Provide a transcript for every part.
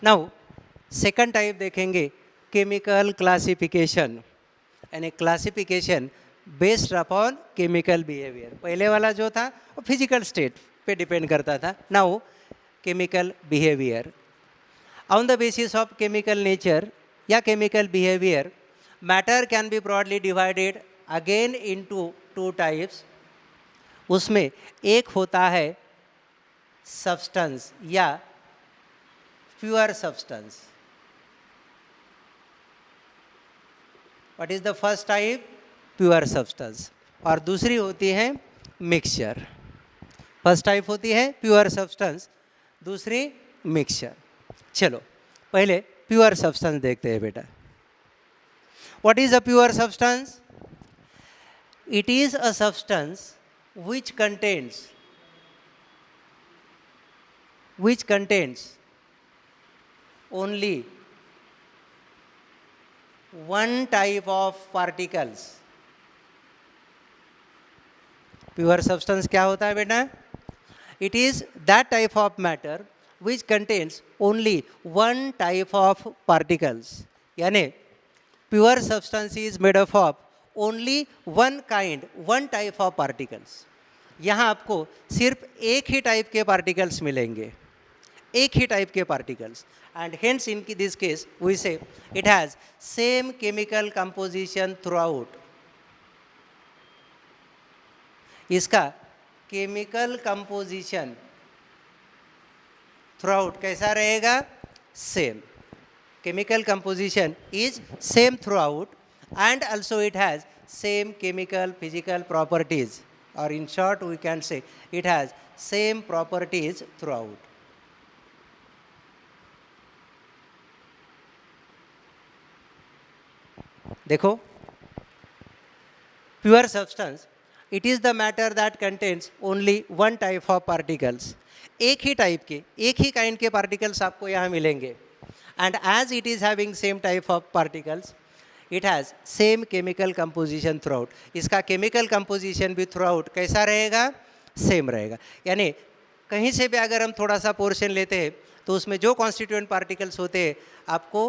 Now second type देखेंगे chemical classification, यानी classification based upon chemical behaviour. पहले वाला जो था वो फिजिकल स्टेट पे डिपेंड करता था, now chemical behaviour. On the basis of chemical nature या chemical behaviour, matter can be broadly divided again into two types. उसमें एक होता है सब्सटेंस या pure substance. What is the first type? Pure substance. और दूसरी होती है मिक्सचर। फर्स्ट टाइप होती है प्योर सब्सटेंस, दूसरी मिक्सचर। चलो पहले प्योर सब्सटेंस देखते हैं बेटा। What is a pure substance? It is a substance which contains only one type of particles. Pure substance क्या होता है बेटा? It is that type of matter which contains only one type of particles. यानी pure substance is made up of only one type of particles. यहाँ आपको सिर्फ एक ही टाइप के पार्टिकल्स मिलेंगे, एक ही टाइप के particles, and hence in this case we say it has same chemical composition throughout. इसका केमिकल कंपोजिशन थ्रू आउट कैसा रहेगा? Same. Chemical composition is same throughout and also it has same chemical physical properties, or in short we can say it has same properties throughout. देखो, pure substance it is the matter that contains only one type of particles. एक ही type के, एक ही kind के particles आपको यहाँ मिलेंगे, and as it is having same type of particles it has same chemical composition throughout. इसका chemical composition भी थ्रू आउट कैसा रहेगा? सेम रहेगा। यानी कहीं से भी अगर हम थोड़ा सा पोर्शन लेते हैं तो उसमें जो कॉन्स्टिट्यूएंट पार्टिकल्स होते हैं आपको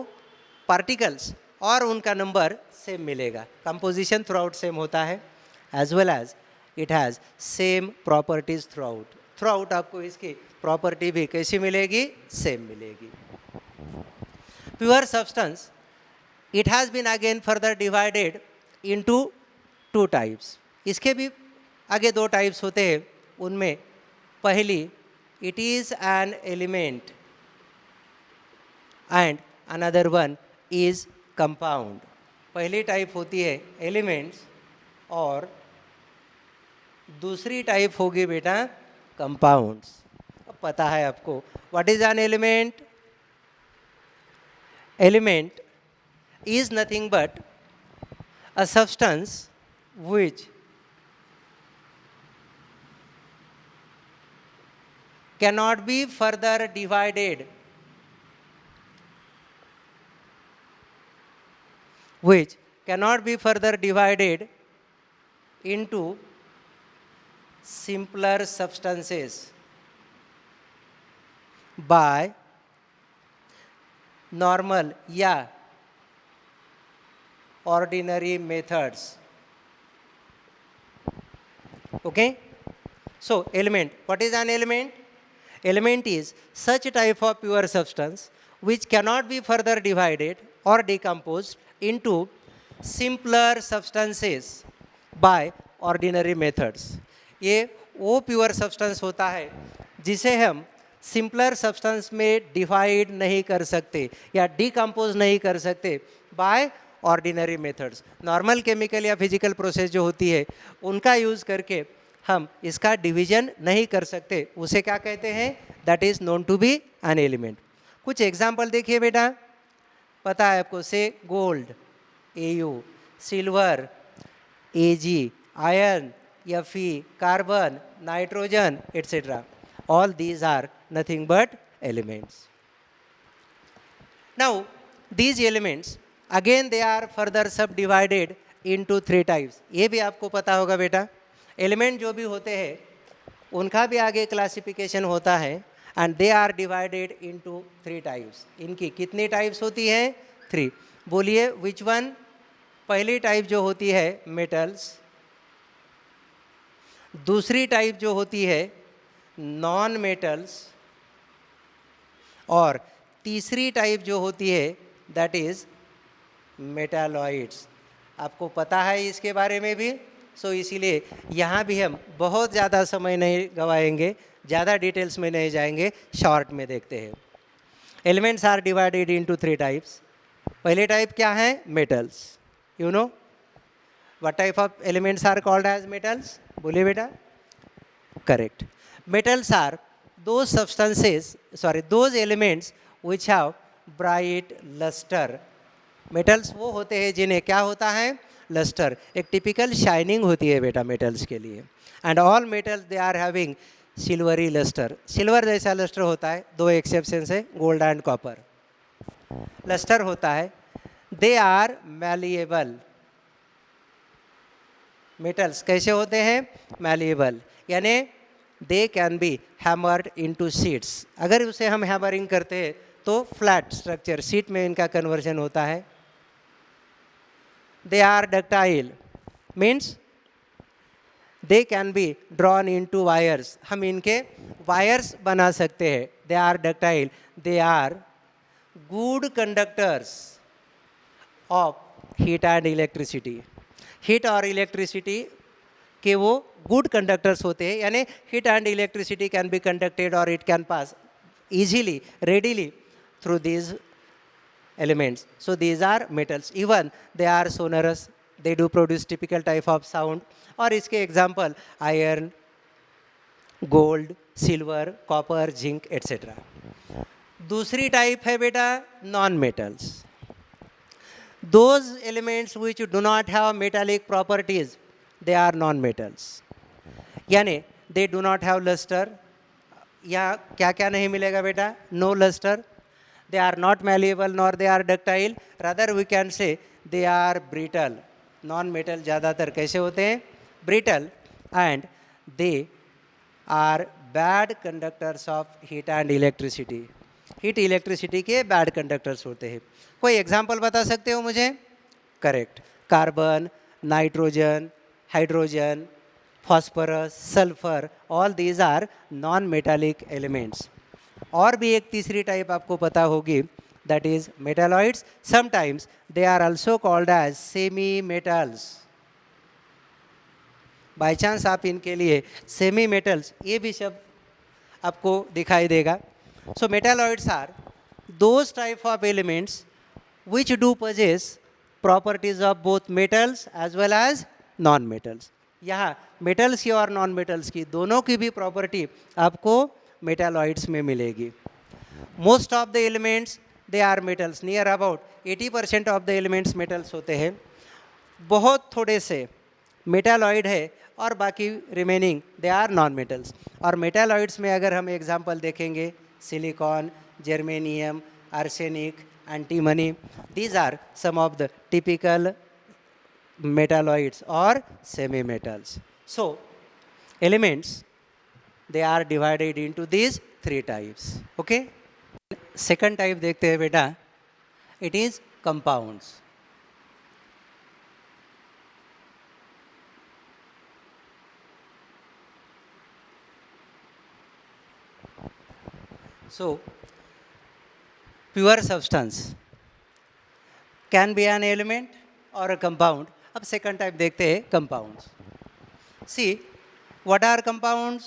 पार्टिकल्स और उनका नंबर सेम मिलेगा। कंपोजिशन थ्रू आउट सेम होता है, as well as it has same properties throughout. Throughout आपको इसकी प्रॉपर्टी भी कैसी मिलेगी? सेम मिलेगी। Pure substance it has been again further divided into two types. इसके भी आगे दो टाइप्स होते हैं। उनमें पहली it is an element and another one is compound. पहली टाइप होती है एलिमेंट्स और दूसरी टाइप होगी बेटा कंपाउंड्स। अब पता है आपको what is an element? Element is nothing but a substance which cannot be further divided, into simpler substances by normal या ordinary methods. Okay? So element, what is an element? Element is such a type of pure substance which cannot be further divided or decomposed into simpler substances by ordinary methods. ये वो pure substance होता है जिसे हम simpler substance में divide नहीं कर सकते या डिकम्पोज नहीं कर सकते by ordinary methods. Normal chemical या फिजिकल प्रोसेस जो होती है उनका यूज़ करके हम इसका डिवीजन नहीं कर सकते, उसे क्या कहते हैं? That is known to be an element. कुछ एग्जाम्पल देखिए बेटा, पता है आपको, say gold AU, silver AG, iron Fe, carbon, nitrogen etc. All these are nothing but elements. Now these elements again they are further subdivided into three types. ये भी आपको पता होगा बेटा, एलिमेंट जो भी होते हैं उनका भी आगे क्लासिफिकेशन होता है and they are divided into 3 types. इनकी कितनी टाइप्स होती हैं? 3. बोलिए विच वन? पहली टाइप जो होती है मेटल्स, दूसरी टाइप जो होती है नॉन मेटल्स, और तीसरी टाइप जो होती है दैट इज मेटालॉइड्स. आपको पता है इसके बारे में भी, सो इसीलिए यहाँ भी हम बहुत ज़्यादा समय नहीं गवाएंगे, ज़्यादा डिटेल्स में नहीं जाएंगे, शॉर्ट में देखते हैं. Elements are divided into 3 types. पहले टाइप क्या है? Metals. You know what type of elements are called as metals? बोलिए बेटा. Correct. Metals are those substances, those elements which have bright luster. Metals वो होते हैं जिन्हें क्या होता है? लस्टर. एक टिपिकल शाइनिंग होती है बेटा मेटल्स के लिए. And all metals they are having silvery luster. Silver जैसा लस्टर होता है, 2 एक्सेप्शंस है, गोल्ड एंड कॉपर. लस्टर होता है. They are malleable. मेटल्स कैसे होते हैं? मैलिएबल, यानी दे can B hammered into sheets. अगर उसे हम हैमरिंग करते हैं तो फ्लैट स्ट्रक्चर शीट में इनका कन्वर्जन होता है. They are ductile, means they can be drawn into wires. हम इनके वायर्स बना सकते हैं. They are ductile. They are good conductors of heat and electricity. Heat और इलेक्ट्रिसिटी के वो गुड कंडक्टर्स होते हैं, यानी heat and electricity can be conducted और it can pass easily, readily through these elements. So these are metals. Even they are sonorous. They do produce typical type of sound. और इसके example iron, gold, silver, copper, zinc, etc. दूसरी type है बेटा non metals. Those elements which do not have metallic properties, they are non metals. यानी they do not have luster. यहाँ क्या क्या नहीं मिलेगा बेटा? No luster. They are not malleable nor they are ductile. Rather we can say they are brittle. Non metal ज़्यादातर कैसे होते हैं? Brittle. And they are bad conductors of heat and electricity. Heat electricity के bad conductors होते हैं. कोई example बता सकते हो मुझे? Correct. Carbon, nitrogen, hydrogen, phosphorus, sulfur, all these are non-metallic elements. और भी एक तीसरी टाइप आपको पता होगी, that is metalloids. Sometimes they are also called as semi-metals. By chance आप इनके लिए सेमी मेटल्स ये भी शब्द आपको दिखाई देगा. So metalloids are those type of elements which do possess properties of both metals as well as non metals. यहाँ मेटल्स की और नॉन मेटल्स की दोनों की भी प्रॉपर्टी आपको मेटालॉइड्स में मिलेगी. Most of the elements they are metals. Near about 80% of the elements metals होते हैं. बहुत थोड़े से मेटालॉइड है और बाकी remaining they are non metals. और मेटालॉइड्स में अगर हम एग्जांपल देखेंगे, silicon, germanium, arsenic, antimony, these are some of the typical metalloids or semi metals. So elements, they are divided into these 3 types. Okay. Second type देखते हैं बेटा. It is compounds. So pure substance can be an element or a compound. अब second type देखते हैं compounds. See what are compounds?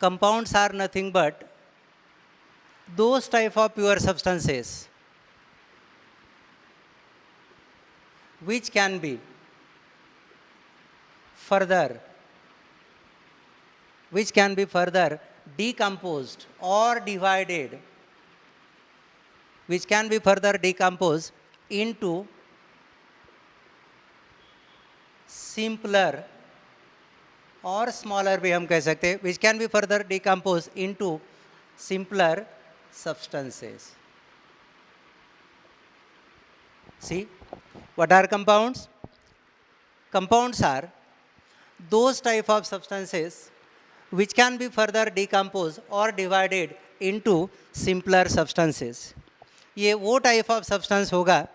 Compounds are nothing but those type of pure substances which can be further decomposed or divided, which can be further decomposed into simpler और smaller भी हम कह सकते हैं, which can be further decomposed into simpler substances. See, what are compounds? Compounds are those type of substances which can be further decomposed or divided into simpler substances. ये वो type of substance होगा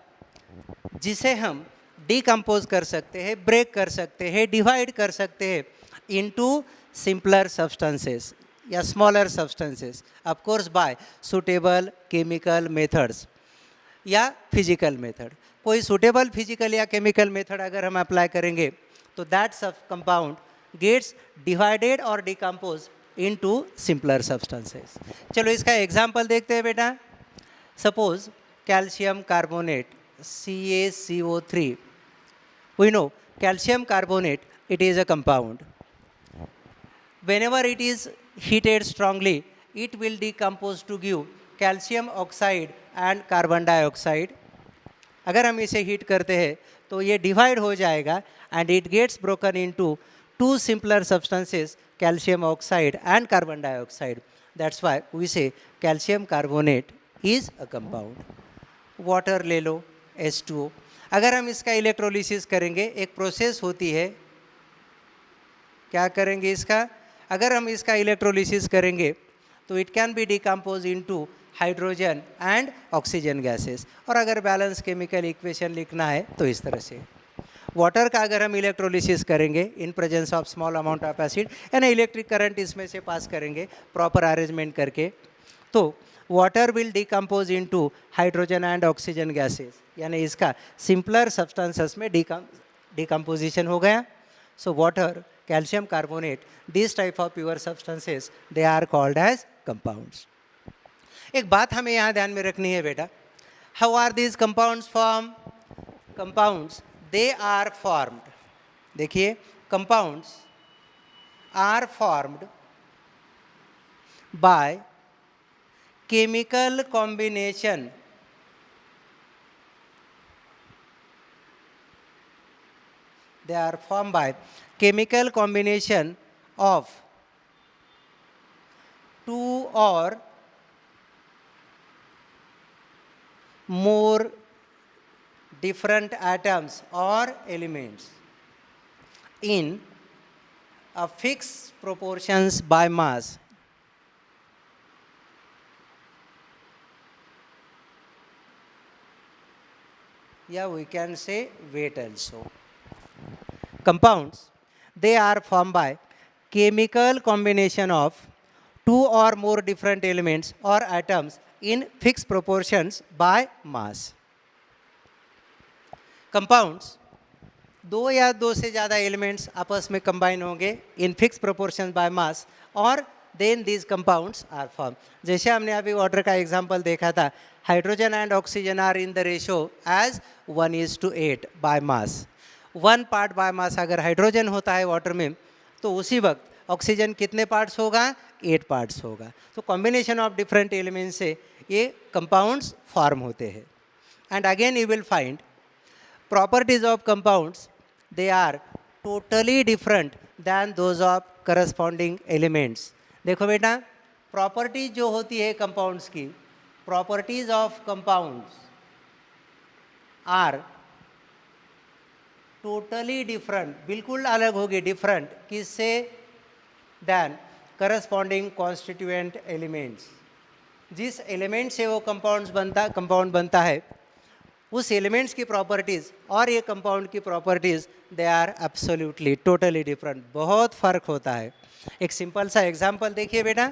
जिसे हम decompose कर सकते हैं, break कर सकते हैं, डिवाइड कर सकते हैं इनटू सिंपलर सब्सटेंसेस या smaller substances, of course buy suitable chemical methods या फिजिकल मेथड. कोई सुटेबल फिजिकल या केमिकल मेथड अगर हम अप्लाई करेंगे तो दैट सब कंपाउंड गेट्स डिवाइडेड और डिकम्पोज इनटू सिंपलर सब्सटेंसेस. चलो इसका एग्जांपल देखते हैं बेटा. Suppose calcium carbonate CaCO3. We know calcium carbonate, it is a compound. Whenever it is heated strongly, it will decompose to give calcium oxide and carbon dioxide. अगर हम इसे heat करते हैं तो ये डिवाइड हो जाएगा and it gets broken into two simpler substances, calcium oxide and carbon dioxide. That's why we say calcium carbonate is a compound. Water ले लो H2O. अगर हम इसका इलेक्ट्रोलिसिस करेंगे, एक प्रोसेस होती है, क्या करेंगे इसका, अगर हम इसका इलेक्ट्रोलिसिस करेंगे तो it can be decompose into hydrogen and oxygen gases. और अगर बैलेंस केमिकल इक्वेशन लिखना है तो इस तरह से. वाटर का अगर हम इलेक्ट्रोलिसिस करेंगे in presence of small amount of acid यानी इलेक्ट्रिक करंट इसमें से पास करेंगे प्रॉपर अरेंजमेंट करके, तो water will decompose into hydrogen and oxygen gases, यानी इसका सिंपलर सब्सटेंसेस में डिकम्पोजिशन हो गया. So water, calcium carbonate, this type of pure substances they are called as compounds. एक बात हमें यहाँ ध्यान में रखनी है बेटा. How are these compounds form? Compounds they are formed, देखिए compounds are formed by chemical combination they are formed by chemical combination of two or more different atoms or elements in a fixed proportions by mass. Yeah, we can say weight also. Compounds, they are formed by chemical combination of two or more different elements or atoms in fixed proportions by mass. Compounds, दो या दो से ज़्यादा elements आपस में combine होंगे in fix proportion by mass और then these compounds are form. जैसे हमने अभी वाटर का एग्जांपल देखा था, hydrogen and oxygen are in the ratio as 1:8 by mass. 1 part by mass अगर हाइड्रोजन होता है वाटर में तो उसी वक्त ऑक्सीजन कितने पार्ट्स होगा? 8 पार्ट्स होगा. तो कॉम्बिनेशन ऑफ डिफरेंट एलिमेंट्स से ये कंपाउंड्स फॉर्म होते हैं. And again you will find properties of compounds, they are totally different than those of corresponding elements. देखो बेटा, प्रॉपर्टीज जो होती है कंपाउंड्स की, properties of compounds are totally different, बिल्कुल अलग होगी, डिफरेंट किससे? Than corresponding constituent elements. जिस एलिमेंट से वो कंपाउंड बनता है उस एलिमेंट्स की प्रॉपर्टीज़ और ये कंपाउंड की properties they are absolutely totally different. बहुत फ़र्क होता है. एक सिंपल सा एग्जांपल देखिए बेटा.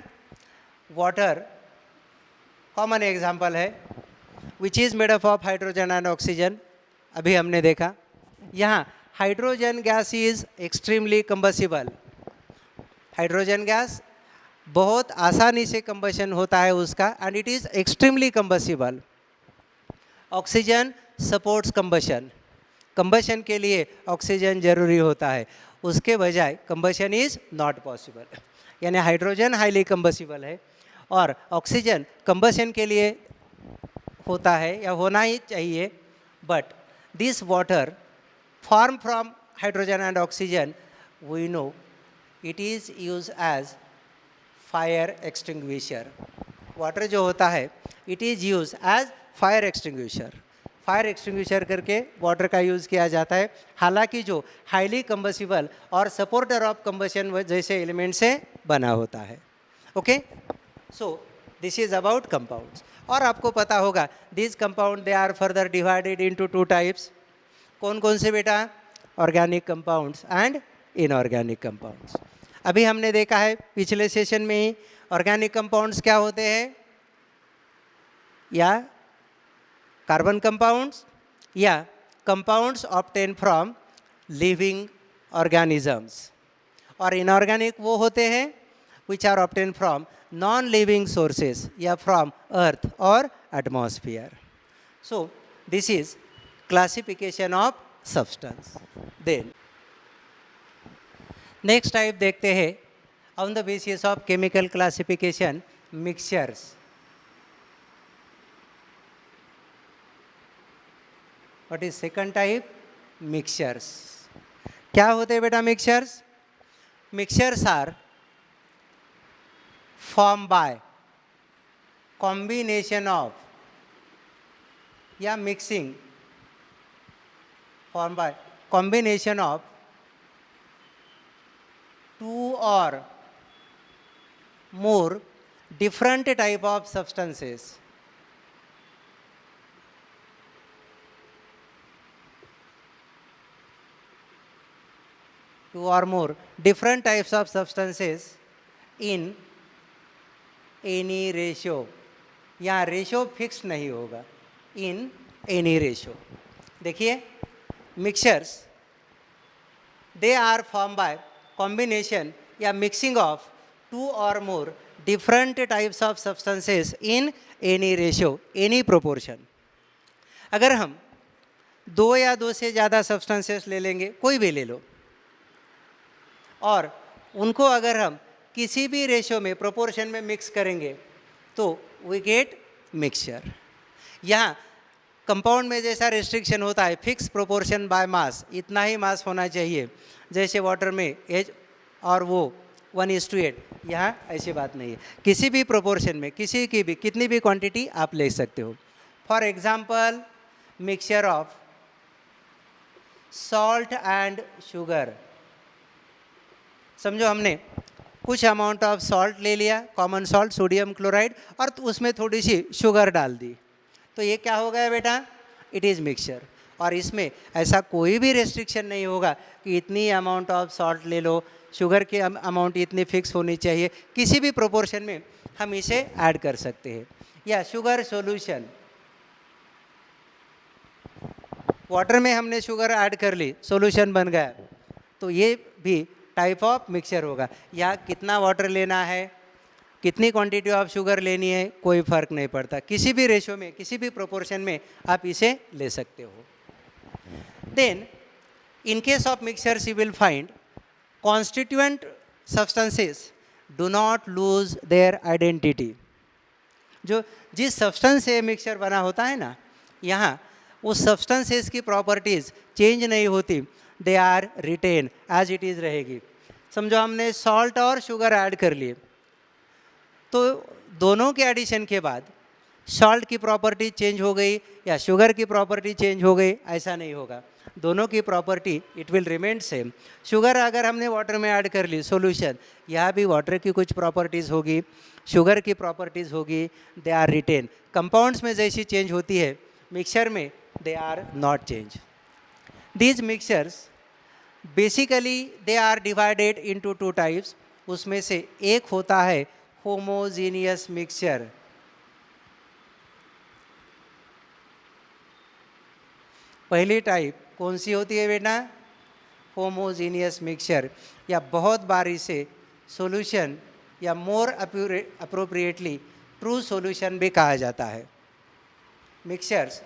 वाटर कॉमन एग्जांपल है which is made up of hydrogen and oxygen. अभी हमने देखा यहाँ hydrogen gas is extremely combustible. Hydrogen gas बहुत आसानी से कंबशन होता है उसका and it is extremely combustible. Oxygen supports combustion, combustion के लिए ऑक्सीजन जरूरी होता है, उसके बजाय कंबशन इज़ नॉट पॉसिबल. यानी हाइड्रोजन हाईली कंबसिबल है और ऑक्सीजन कंबशन के लिए होता है या होना ही चाहिए. But this water form from hydrogen and oxygen we know it is use as fire extinguisher. Water जो होता है it is use as fire extinguisher. Fire extinguisher करके वाटर का यूज़ किया जाता है, हालांकि जो हाईली कंबसिबल और सपोर्टर ऑफ कंबशन जैसे एलिमेंट से बना होता है। Okay, so this is about compounds. और आपको पता होगा this compound they are further divided into two types. कौन कौन से बेटा? Organic compounds and inorganic compounds. अभी हमने देखा है पिछले सेशन में ही ऑर्गेनिक कंपाउंड्स क्या होते हैं, या कार्बन कंपाउंड्स या compounds obtain from living organisms, और इनऑर्गेनिक वो होते हैं which are obtain from non living sources या फ्रॉम अर्थ और atmosphere. So this is classification of substance. Then next type देखते हैं on the basis of chemical classification, mixtures. What is second type? Mixtures. क्या होते हैं बेटा mixtures? Mixtures are form by combination of या mixing, form by combination of two or more different type of substances. Two or more different types of substances in any ratio. यहाँ ratio fix नहीं होगा, in any ratio. देखिए mixtures they are form by combination या mixing of two or more different types of substances in any ratio, any proportion। अगर हम दो या दो से ज़्यादा सब्सटेंसेस ले लेंगे, कोई भी ले लो, और उनको अगर हम किसी भी रेशियो में प्रोपोर्शन में मिक्स करेंगे तो वी गेट मिक्सचर। यहाँ कंपाउंड में जैसा रिस्ट्रिक्शन होता है फिक्स प्रोपोर्शन बाय मास, इतना ही मास होना चाहिए, जैसे वाटर में एच और वो 1:8, यहाँ ऐसी बात नहीं है। किसी भी प्रोपोर्शन में किसी की भी कितनी भी क्वांटिटी आप ले सकते हो। For example mixture of salt and sugar. समझो हमने कुछ अमाउंट ऑफ सॉल्ट ले लिया, कॉमन सॉल्ट सोडियम क्लोराइड, और उसमें थोड़ी सी शुगर डाल दी, तो ये क्या हो गया बेटा? It is mixture. और इसमें ऐसा कोई भी रेस्ट्रिक्शन नहीं होगा कि इतनी अमाउंट ऑफ सॉल्ट ले लो, शुगर की अमाउंट इतनी फिक्स होनी चाहिए, किसी भी प्रोपोर्शन में हम इसे ऐड कर सकते हैं। या शुगर सॉल्यूशन, वाटर में हमने शुगर ऐड कर ली, सॉल्यूशन बन गया, तो ये भी टाइप ऑफ मिक्सचर होगा। या कितना वाटर लेना है, कितनी क्वांटिटी ऑफ शुगर लेनी है, कोई फर्क नहीं पड़ता, किसी भी रेशो में किसी भी प्रोपोर्शन में आप इसे ले सकते हो। Then in case of mixtures you will find constituent substances do not lose their identity। जो जिस सब्सटेंस से मिक्सचर बना होता है ना, यहाँ उस सब्सटेंसेस की प्रॉपर्टीज़ चेंज नहीं होती, they are retain as it is रहेगी। समझो हमने सॉल्ट और शुगर ऐड कर लिए, तो दोनों के एडिशन के बाद सॉल्ट की प्रॉपर्टी चेंज हो गई या शुगर की प्रॉपर्टी चेंज हो गई, ऐसा नहीं होगा। दोनों की property it will remain same. Sugar अगर हमने वाटर में ऐड कर ली सॉल्यूशन, यहाँ भी वाटर की कुछ प्रॉपर्टीज़ होगी, शुगर की प्रॉपर्टीज़ होगी, दे आर रिटेन। कंपाउंड्स में जैसी चेंज होती है, मिक्सचर में they are not change. These mixtures basically they are divided into two types. उसमें से एक होता है होमोजीनियस मिक्सचर। पहली टाइप कौन सी होती है बेटा? होमोजीनियस मिक्सचर, या बहुत बार इसे सॉल्यूशन या मोर अप्रोप्रिएटली ट्रू सॉल्यूशन भी कहा जाता है। Mixtures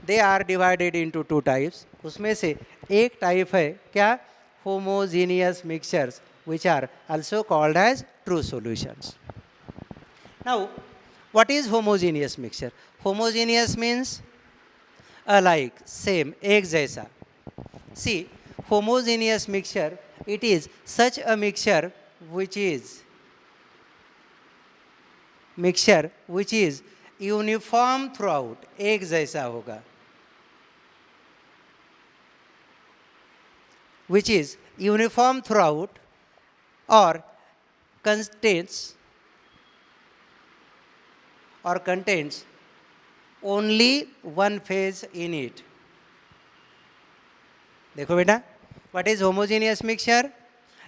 they are divided into two types. उसमें से एक टाइप है क्या? Homogeneous mixtures which are also called as true solutions. Now what is homogeneous mixture? Homogeneous means alike, same, एक जैसा। See, homogeneous mixture, it is such a mixture which is uniform throughout, एक जैसा होगा। which is uniform throughout or contains only one phase in it. देखो बेटा, what is homogeneous mixture?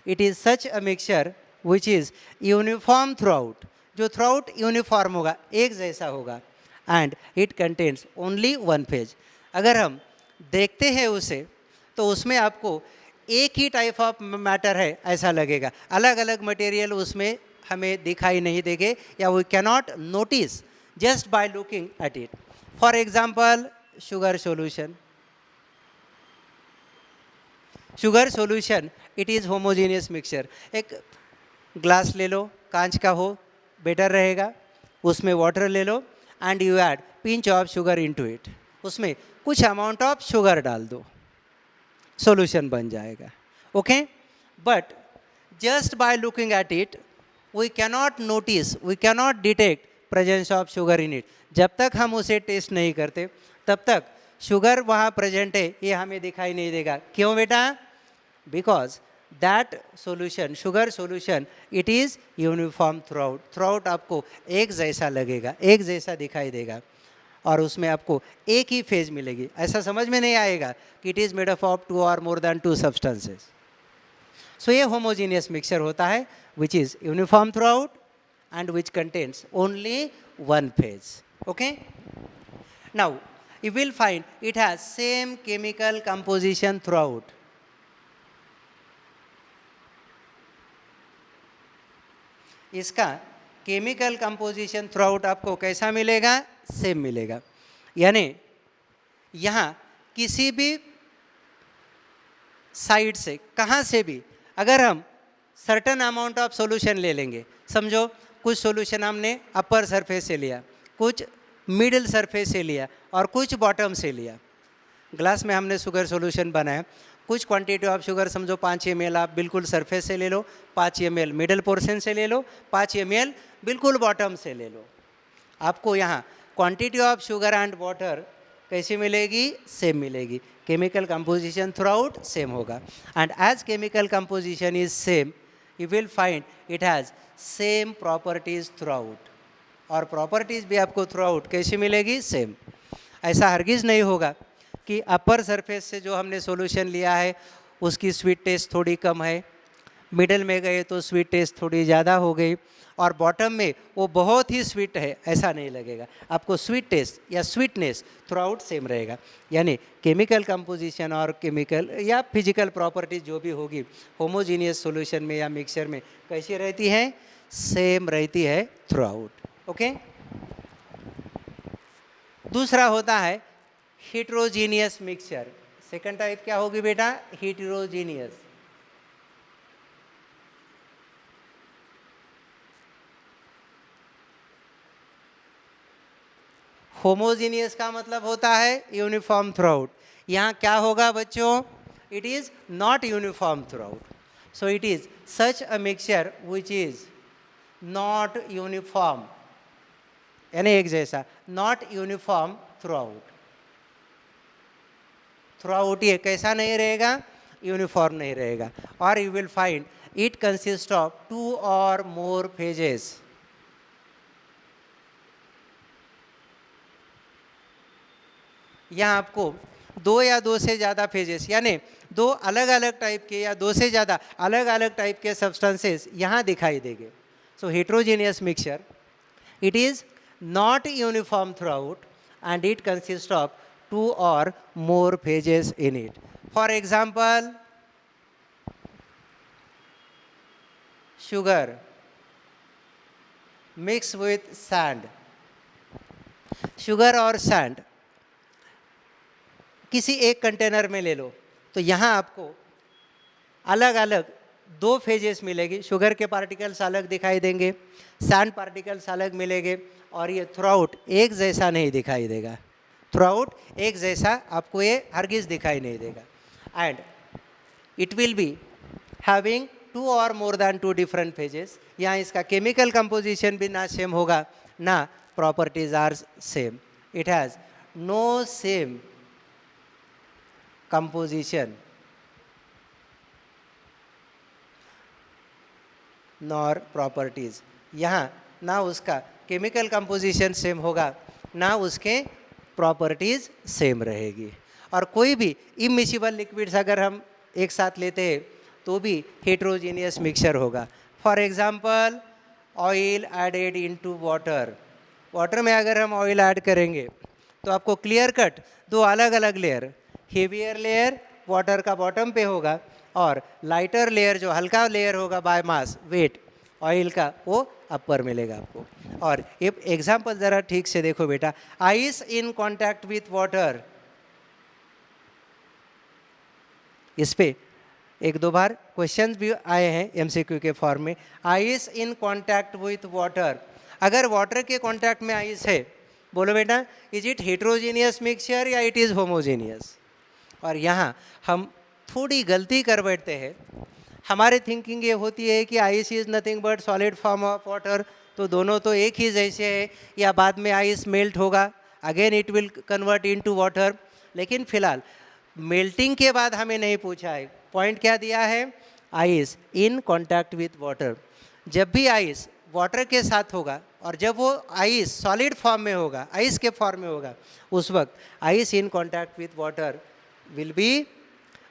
It is such a mixture which is uniform throughout, जो throughout uniform होगा, एक जैसा होगा, and it contains only one phase. अगर हम देखते हैं उसे तो उसमें आपको एक ही टाइप ऑफ मैटर है ऐसा लगेगा, अलग अलग मटेरियल उसमें हमें दिखाई नहीं देंगे, या we cannot notice just by looking at it. For example sugar solution. Sugar solution it is homogeneous mixture. एक ग्लास ले लो, कांच का हो बेटर रहेगा, उसमें वाटर ले लो and you add pinch of sugar into it. उसमें कुछ अमाउंट ऑफ शुगर डाल दो, सॉल्यूशन बन जाएगा. Okay, but just by looking at it we cannot notice, we cannot detect presence of sugar in it. जब तक हम उसे टेस्ट नहीं करते तब तक शुगर वहाँ प्रेजेंट है ये हमें दिखाई नहीं देगा. क्यों बेटा? Because that solution, sugar solution, it is uniform throughout. Throughout आपको एक जैसा लगेगा, एक जैसा दिखाई देगा, और उसमें आपको एक ही फेज मिलेगी. ऐसा समझ में नहीं आएगा कि it is made up of 2 और मोर देन 2 सब्सटेंसेस. सो ये होमोजीनियस मिक्सचर होता है which is uniform throughout and which contains only one phase. Okay, now you will find it has same chemical composition throughout. इसका chemical composition throughout आपको कैसा मिलेगा? Same मिलेगा. यानी यहाँ किसी भी साइड से, कहाँ से भी अगर हम सर्टन अमाउंट ऑफ सॉल्यूशन ले लेंगे, समझो कुछ सॉल्यूशन हमने अपर सरफेस से लिया, कुछ मिडिल सरफेस से लिया और कुछ बॉटम से लिया. ग्लास में हमने शुगर सॉल्यूशन बनाया, कुछ क्वांटिटी ऑफ शुगर समझो 5 ml आप बिल्कुल सरफेस से ले लो, 5 ml मिडिल पोर्शन से ले लो, 5 ml बिल्कुल बॉटम से ले लो. आपको यहाँ quantity of sugar and water कैसी मिलेगी? सेम मिलेगी. केमिकल कंपोजिशन थ्रूआउट सेम होगा. And as chemical composition is same, you will find it has same properties throughout. और प्रॉपर्टीज़ भी आपको थ्रूआउट कैसी मिलेगी? सेम. ऐसा हरगिज़ नहीं होगा कि अपर सरफेस से जो हमने सॉल्यूशन लिया है उसकी स्वीट टेस्ट थोड़ी कम है, मिडल में गए तो स्वीट टेस्ट थोड़ी ज़्यादा हो गई, और बॉटम में वो बहुत ही स्वीट है, ऐसा नहीं लगेगा. आपको स्वीट टेस्ट या स्वीटनेस थ्रूआउट सेम रहेगा. यानी केमिकल कंपोजिशन और केमिकल या फिजिकल प्रॉपर्टीज जो भी होगी होमोजीनियस सॉल्यूशन में या मिक्सचर में कैसी रहती है? सेम रहती है थ्रूआउट. ओके, दूसरा होता है हेटेरोजीनियस मिक्सचर. सेकंड टाइप क्या होगी बेटा? हेटेरोजीनियस. होमोजीनियस का मतलब होता है यूनिफॉर्म थ्रूआउट. यहाँ क्या होगा बच्चों? It is not uniform throughout. So it is such a mixture which is not uniform, यानी एक जैसा, नॉट यूनिफॉर्म थ्रूआउट. थ्रूआउट ये कैसा नहीं रहेगा? यूनिफॉर्म नहीं रहेगा. और you will find it consist of 2 और मोर फेजेस. यहाँ आपको 2 या 2 से ज़्यादा फेजेस, यानी 2 अलग अलग टाइप के या 2 से ज़्यादा अलग अलग टाइप के सब्सटेंसेस यहाँ दिखाई देंगे. So heterogeneous mixture, it is not uniform throughout and it consist of 2 or more phases in it. For example, sugar mixed with sand. Sugar और सैंड किसी एक कंटेनर में ले लो तो यहाँ आपको अलग अलग 2 फेजेस मिलेगी. शुगर के पार्टिकल्स अलग दिखाई देंगे, सैंड पार्टिकल्स अलग मिलेंगे, और ये थ्रूआउट एक जैसा नहीं दिखाई देगा. थ्रूआउट एक जैसा आपको ये हरगिज़ दिखाई नहीं देगा. And it will be having 2 or more than 2 different phases. यहाँ इसका केमिकल कंपोजिशन भी ना सेम होगा, ना properties are same. It has no same composition nor properties. यहाँ ना उसका केमिकल कंपोजिशन सेम होगा, ना उसके प्रॉपर्टीज़ सेम रहेगी। और कोई भी इमिसिबल लिक्विड्स अगर हम एक साथ लेते हैं तो भी हेट्रोजीनियस मिक्सचर होगा। For example oil added into water, water में अगर हम ऑयल ऐड करेंगे तो आपको क्लियर कट दो अलग अलग लेयर, हेवियर लेयर वाटर का बॉटम पे होगा और लाइटर लेयर जो हल्का लेयर होगा बाय मास वेट ऑयल का, वो अपर मिलेगा आपको। और ये एग्जांपल ज़रा ठीक से देखो बेटा, ice in contact with water, इस पे एक दो बार क्वेश्चंस भी आए हैं एमसीक्यू के फॉर्म में। Ice in contact with water, अगर वाटर के कांटेक्ट में आइस है, बोलो बेटा इज इट हेट्रोजीनियस मिक्सचर या इट इज़ होमोजीनियस। और यहाँ हम थोड़ी गलती कर बैठते हैं, हमारी थिंकिंग ये होती है कि ice is nothing but solid form of water, तो दोनों तो एक ही जैसे है, या बाद में आइस मेल्ट होगा again it will convert into water. लेकिन फिलहाल मेल्टिंग के बाद हमें नहीं पूछा है, पॉइंट क्या दिया है, ice in contact with water. जब भी आइस वाटर के साथ होगा और जब वो आइस सॉलिड फॉर्म में होगा, आइस के फॉर्म में होगा, उस वक्त ice in contact with water will be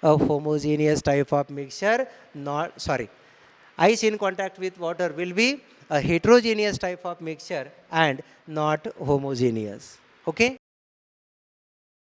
a homogeneous type of mixture, not sorry, ice in contact with water will be a heterogeneous type of mixture and not homogeneous. Okay.